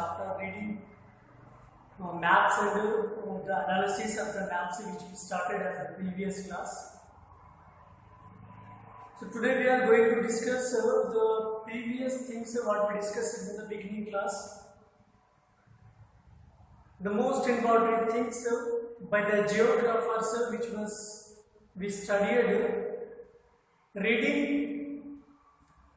chapter reading maps and the analysis of the maps which we started at the previous class. So today we are going to discuss the previous things what we discussed in the beginning class. The most important things by the geographers which was we studied reading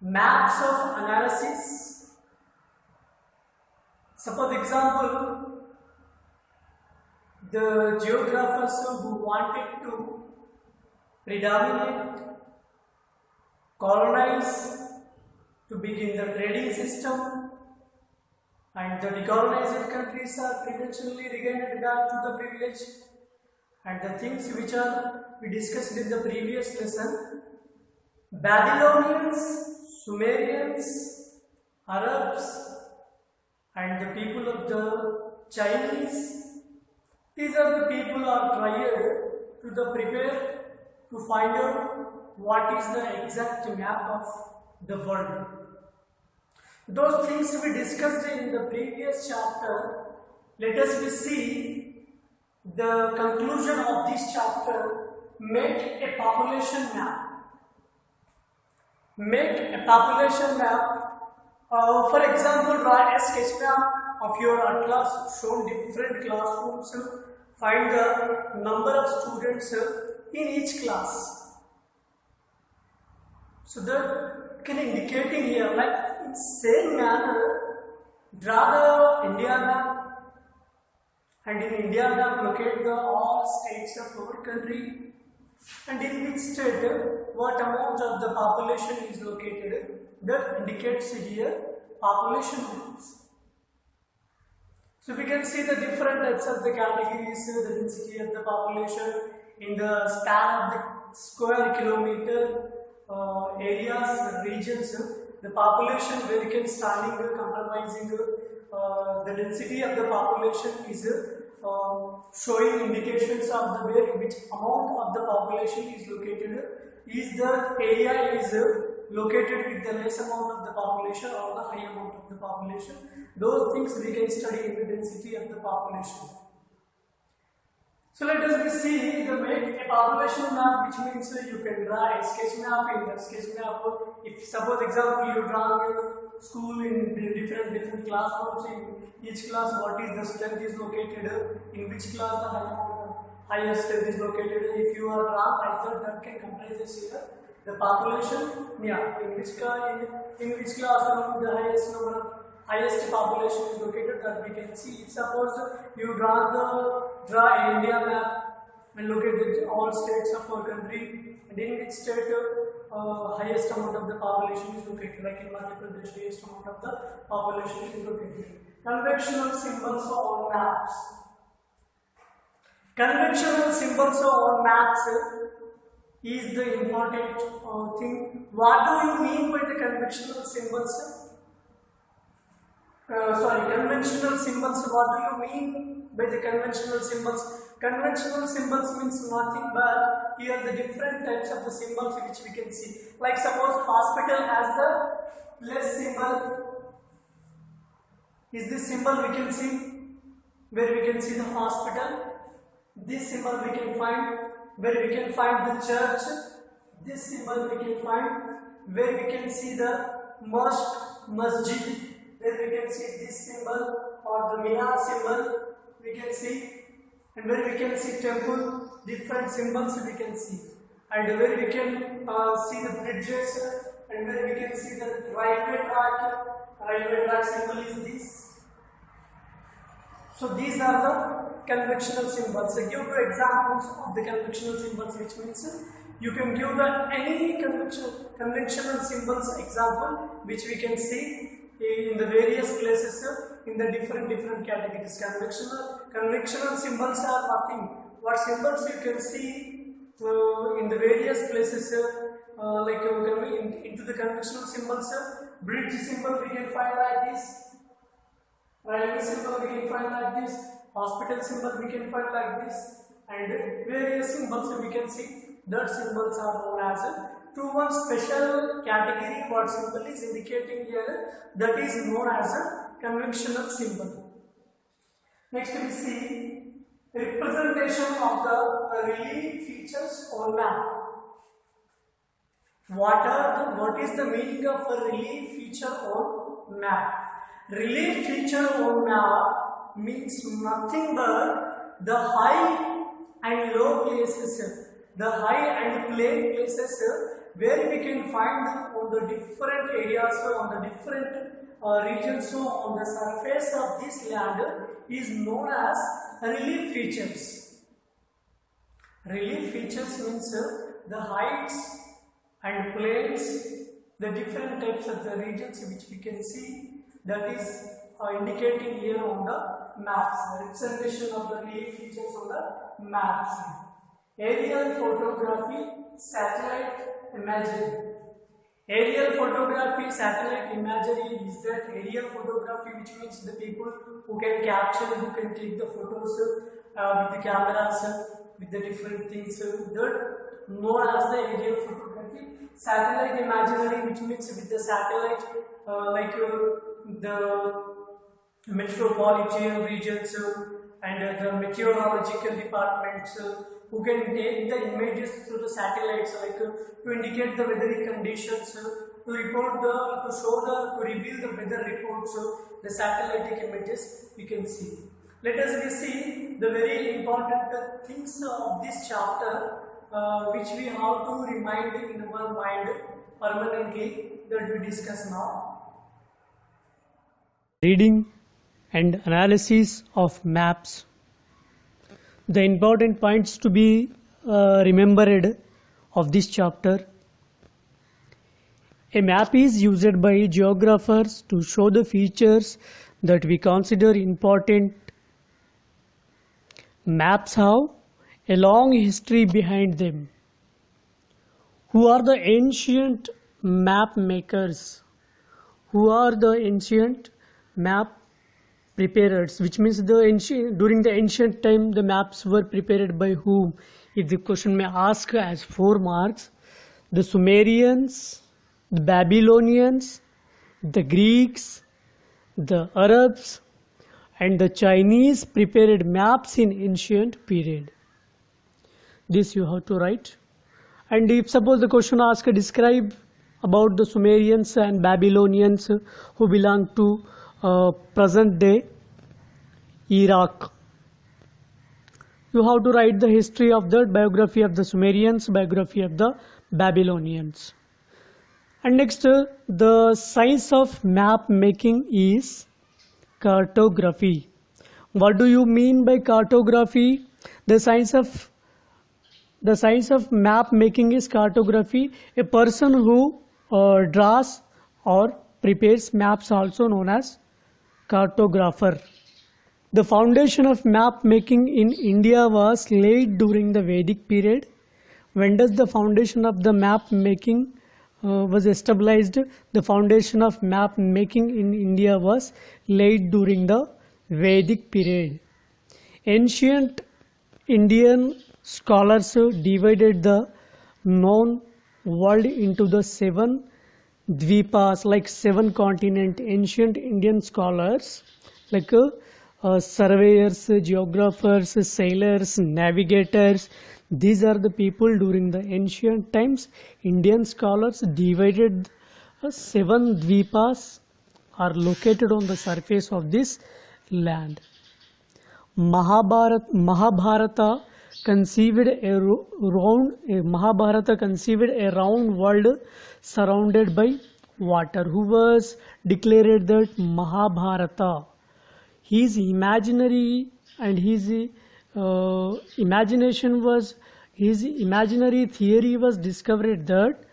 maps of analysis. Suppose example, the geographers who wanted to predominate, colonize, to begin the trading system, and the decolonized countries are eventually regained back to the privilege, and the things which are we discussed in the previous lesson. Babylonians, Sumerians, Arabs, and the people of the Chinese, these are the people who are tried to the prepare to find out what is the exact map of the world. Those things we discussed in the previous chapter. Let us see the conclusion of this chapter. Make a population map. Make a population map. For example, draw a sketch map of your atlas, shown different classrooms. Find the number of students in each class. So that can indicating here, like in same manner, draw the India map, and in India map locate the all states of our country, and in which state what amount of the population is located. That indicates here population maps. So we can see the different types of the categories, the density of the population in the span of the square kilometer areas, regions, the population where you can standing compromising the density of the population is showing indications of the where which amount of the population is located. Is the area is located with the less amount of the population or the high amount of the population. Those things we can study in the density of the population. So let us see the make a population map, which means you can draw a sketch map. In the sketch map, if suppose example you draw a school in different classrooms, in each class what is the strength is located, in which class the highest strength is located. If you are drawn like that can comprise here the population. Yeah, in which classroom the highest population is located, that we can see. Suppose you draw India map and locate the all states of our country, and in which state highest amount of the population is located, like in Madhya Pradesh highest amount of the population is located. Conventional symbols on maps. Conventional symbols on maps is the important thing. What do you mean by the conventional symbols? Conventional symbols, what do you mean by the conventional symbols? Conventional symbols means nothing but here the different types of the symbols which we can see. Like suppose hospital has the plus symbol. Is this symbol we can see? Where we can see the hospital. This symbol we can find where we can find the church. This symbol we can find where we can see the mosque, masjid. Where we can see this symbol or the Minar symbol we can see, and where we can see temple, different symbols we can see, and where we can see the bridges, and where we can see the railway track symbol is this. So these are the conventional symbols. I give you examples of the conventional symbols, which means you can give the any conventional symbols example which we can see in the various places in the different categories. Conventional symbols are nothing. What symbols you can see in the various places into the conventional symbols. Bridge symbol we can find like this. Railway symbol we can find like this. Hospital symbol we can find like this. And various symbols we can see. That symbols are known as to one special category. What symbol is indicating here, that is known as a conventional symbol. Next we see representation of the relief features on map. What is the meaning of a relief feature on map? Relief feature on map means nothing but the high and low places, the high and plain places where we can find on the different areas, on the different regions on the surface of this land is known as relief features. Relief features means the heights and plains, the different types of the regions which we can see, that is indicating here on the maps, the representation of the relief features on the maps. Aerial photography, satellite imagery. Aerial photography, satellite imagery is that aerial photography, which means the people who can capture, who can take the photos with the cameras, with the different things, that known as the aerial photography. Satellite imagery, which means with the satellite, like the metropolitan regions and the meteorological departments who can take the images through the satellites, like to indicate the weather conditions, to report to reveal the weather reports, the satellite images we can see. Let us see the very important things of this chapter, which we have to remind in our mind permanently, that we discuss now. Reading and analysis of maps. The important points to be remembered of this chapter. A map is used by geographers to show the features that we consider important. Maps have a long history behind them. Who are the ancient map makers? Who are the ancient map preparers? Which means during the ancient time the maps were prepared by whom? If the question may ask as 4 marks, the Sumerians, the Babylonians, the Greeks, the Arabs and the Chinese prepared maps in ancient period. This you have to write. And if suppose the question asks describe about the Sumerians and Babylonians who belong to present day Iraq, you have to write the history of the biography of the Sumerians, biography of the Babylonians. And next, the science of map making is cartography. What do you mean by cartography? The science of map making is cartography. A person who draws or prepares maps also known as cartographer. The foundation of map making in India was laid during the Vedic period. When does the foundation of the map making was established? The foundation of map making in India was laid during the Vedic period. Ancient Indian scholars divided the known world into the 7 dvipas, like 7 continents. Ancient Indian scholars like surveyors, geographers, sailors, navigators, these are the people during the ancient times. Indian scholars divided 7 dvipas are located on the surface of this land. Mahabharata conceived a round world surrounded by water. Who was declared that Mahabharata? His imaginary and his imaginary theory was discovered that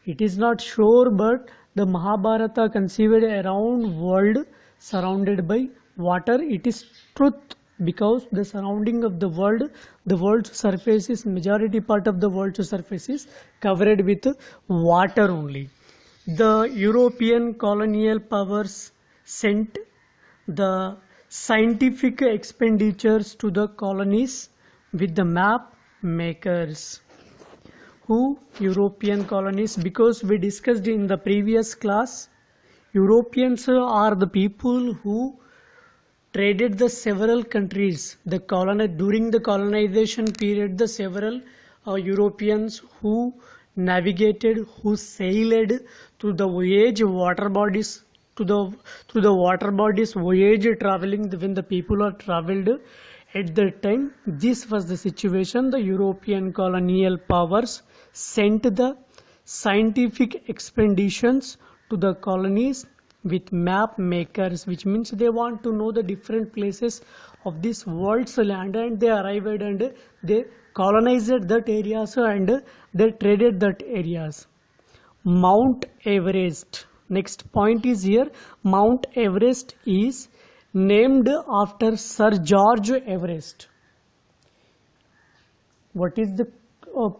it is not sure, but the Mahabharata conceived a round world surrounded by water. It is truth, because the surrounding of the world's surface is, majority part of the world's surface is covered with water only. The European colonial powers sent the scientific expenditures to the colonies with the map makers. Who? European colonies, because we discussed in the previous class Europeans are the people who traded the several countries. During the colonization period, the several Europeans who navigated, who sailed through the voyage water bodies, through the water bodies voyage traveling. When the people are traveled at that time, this was the situation. The European colonial powers sent the scientific expeditions to the colonies with map makers, which means they want to know the different places of this world's land, and they arrived and they colonized that areas and they traded that areas. Mount Everest. Next point is here. Mount Everest is named after Sir George Everest. What is the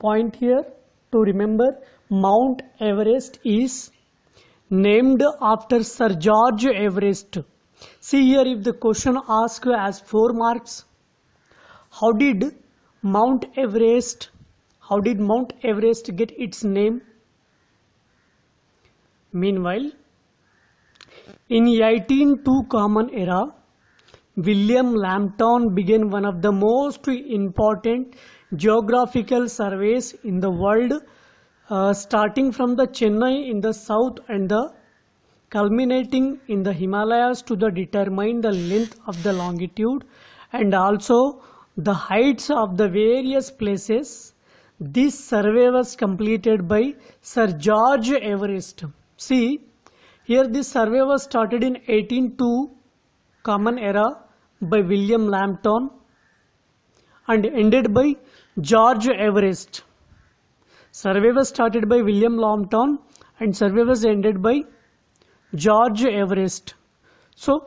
point here to remember? Mount Everest is named after Sir George Everest. See here, if the question asks as 4 marks, how did Mount Everest get its name? Meanwhile, in 1802 Common Era, William Lambton began one of the most important geographical surveys in the world, starting from the Chennai in the south and the culminating in the Himalayas to determine the length of the longitude and also the heights of the various places. This survey was completed by Sir George Everest. See, here this survey was started in 1802 Common Era by William Lambton and ended by George Everest. Survey was started by William Lambton and survey was ended by George Everest. So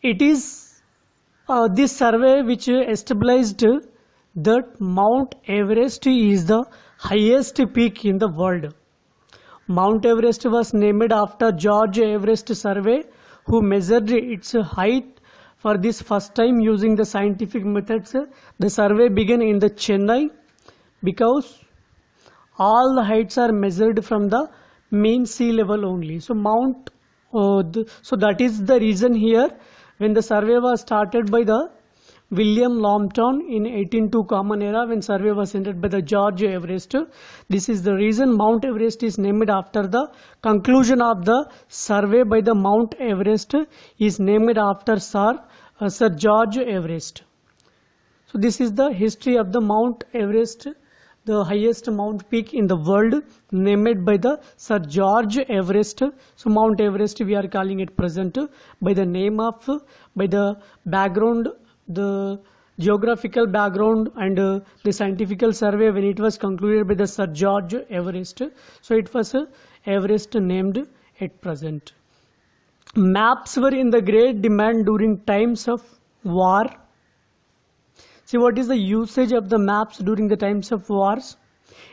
it is this survey which established that Mount Everest is the highest peak in the world. Mount Everest was named after George Everest survey, who measured its height for this first time using the scientific methods. The survey began in the Chennai because all the heights are measured from the mean sea level only. So so that is the reason here, when the survey was started by the William Lambton in 1802 Common Era, when survey was ended by the George Everest. This is the reason Mount Everest is named after the conclusion of the survey by the Mount Everest is named after Sir George Everest. So this is the history of the Mount Everest, the highest mount peak in the world, named by the Sir George Everest. So Mount Everest we are calling it present by the name of, by the background, the geographical background and the scientific survey when it was concluded by the Sir George Everest. So it was Everest named at present. Maps were in the great demand during times of war. See, what is the usage of the maps during the times of wars?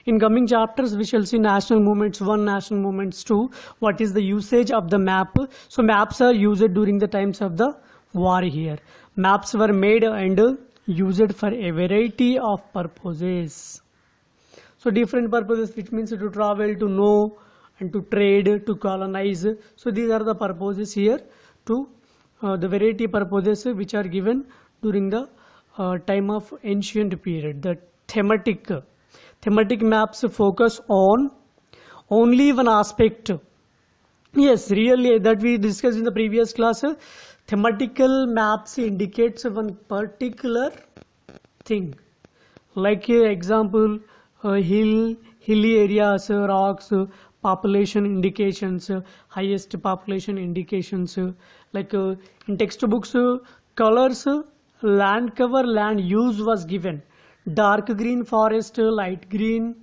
In coming chapters we shall see national movements 1, national movements 2. What is the usage of the map? So maps are used during the times of the war here. Maps were made and used for a variety of purposes. So different purposes, which means to travel, to know and to trade, to colonize. So these are the purposes here, to the variety purposes which are given during the time of ancient period. The thematic maps focus on only one aspect. Yes, really, that we discussed in the previous class. Thematical maps indicates one particular thing, like example hilly areas, rocks, population indications, highest population indications, like in textbooks colors, land cover, land use was given: dark green forest, light green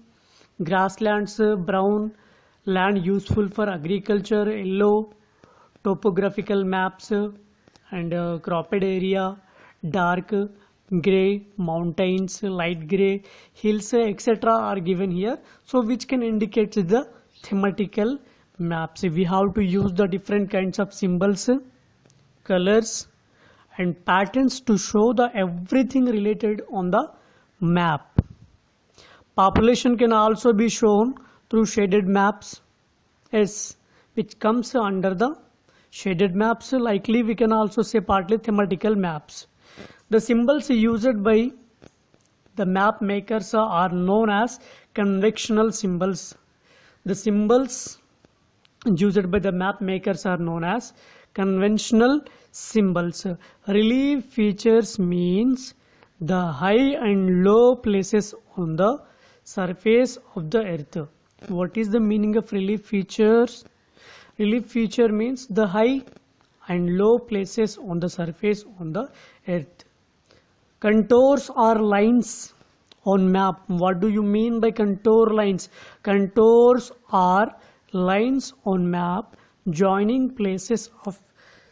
grasslands, brown land useful for agriculture, yellow topographical maps and cropped area, dark grey mountains, light grey hills, etc. are given here. So which can indicate the thematical maps. We have to use the different kinds of symbols, colors and patterns to show the everything related on the map. Population can also be shown through shaded maps, yes, which comes under the Shaded maps, likely we can also say partly thematical maps. The symbols used by the map makers are known as conventional symbols. The symbols used by the map makers are known as conventional symbols. Relief features means the high and low places on the surface of the earth. What is the meaning of relief features? Relief feature means the high and low places on the surface on the earth. Contours are lines on map. What do you mean by contour lines? Contours are lines on map joining places of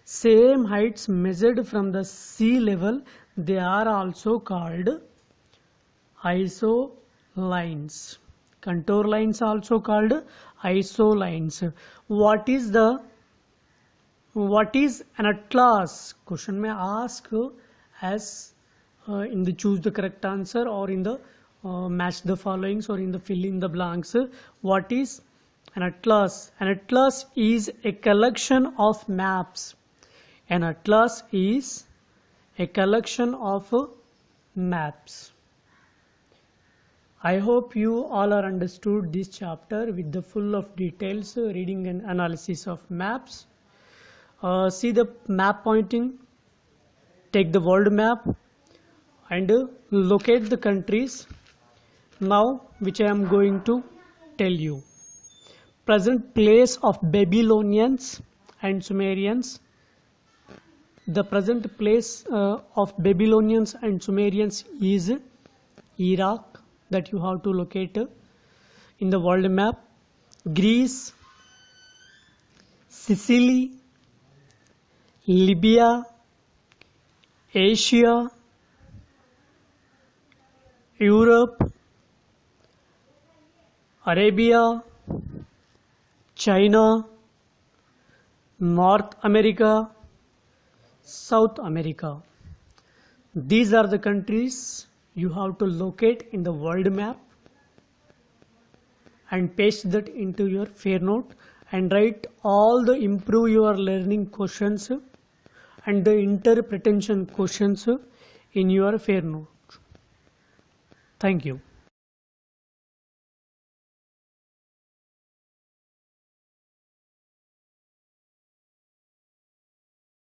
same heights measured from the sea level. They are also called isolines. Contour lines also called isolines. What is an atlas? Question may ask as in the choose the correct answer, or in the match the followings, or in the fill in the blanks. What is an atlas? An atlas is a collection of maps. An atlas is a collection of maps. I hope you all are understood this chapter with the full of details, reading and analysis of maps. See the map pointing, take the world map and locate the countries now which I am going to tell you. Present place of Babylonians and Sumerians. The present place of Babylonians and Sumerians is Iraq, that you have to locate in the world map. Greece, Sicily, Libya, Asia, Europe, Arabia, China, North America, South America. These are the countries you have to locate in the world map and paste that into your fair note and write all the improve your learning questions and the interpretation questions in your fair note. Thank you.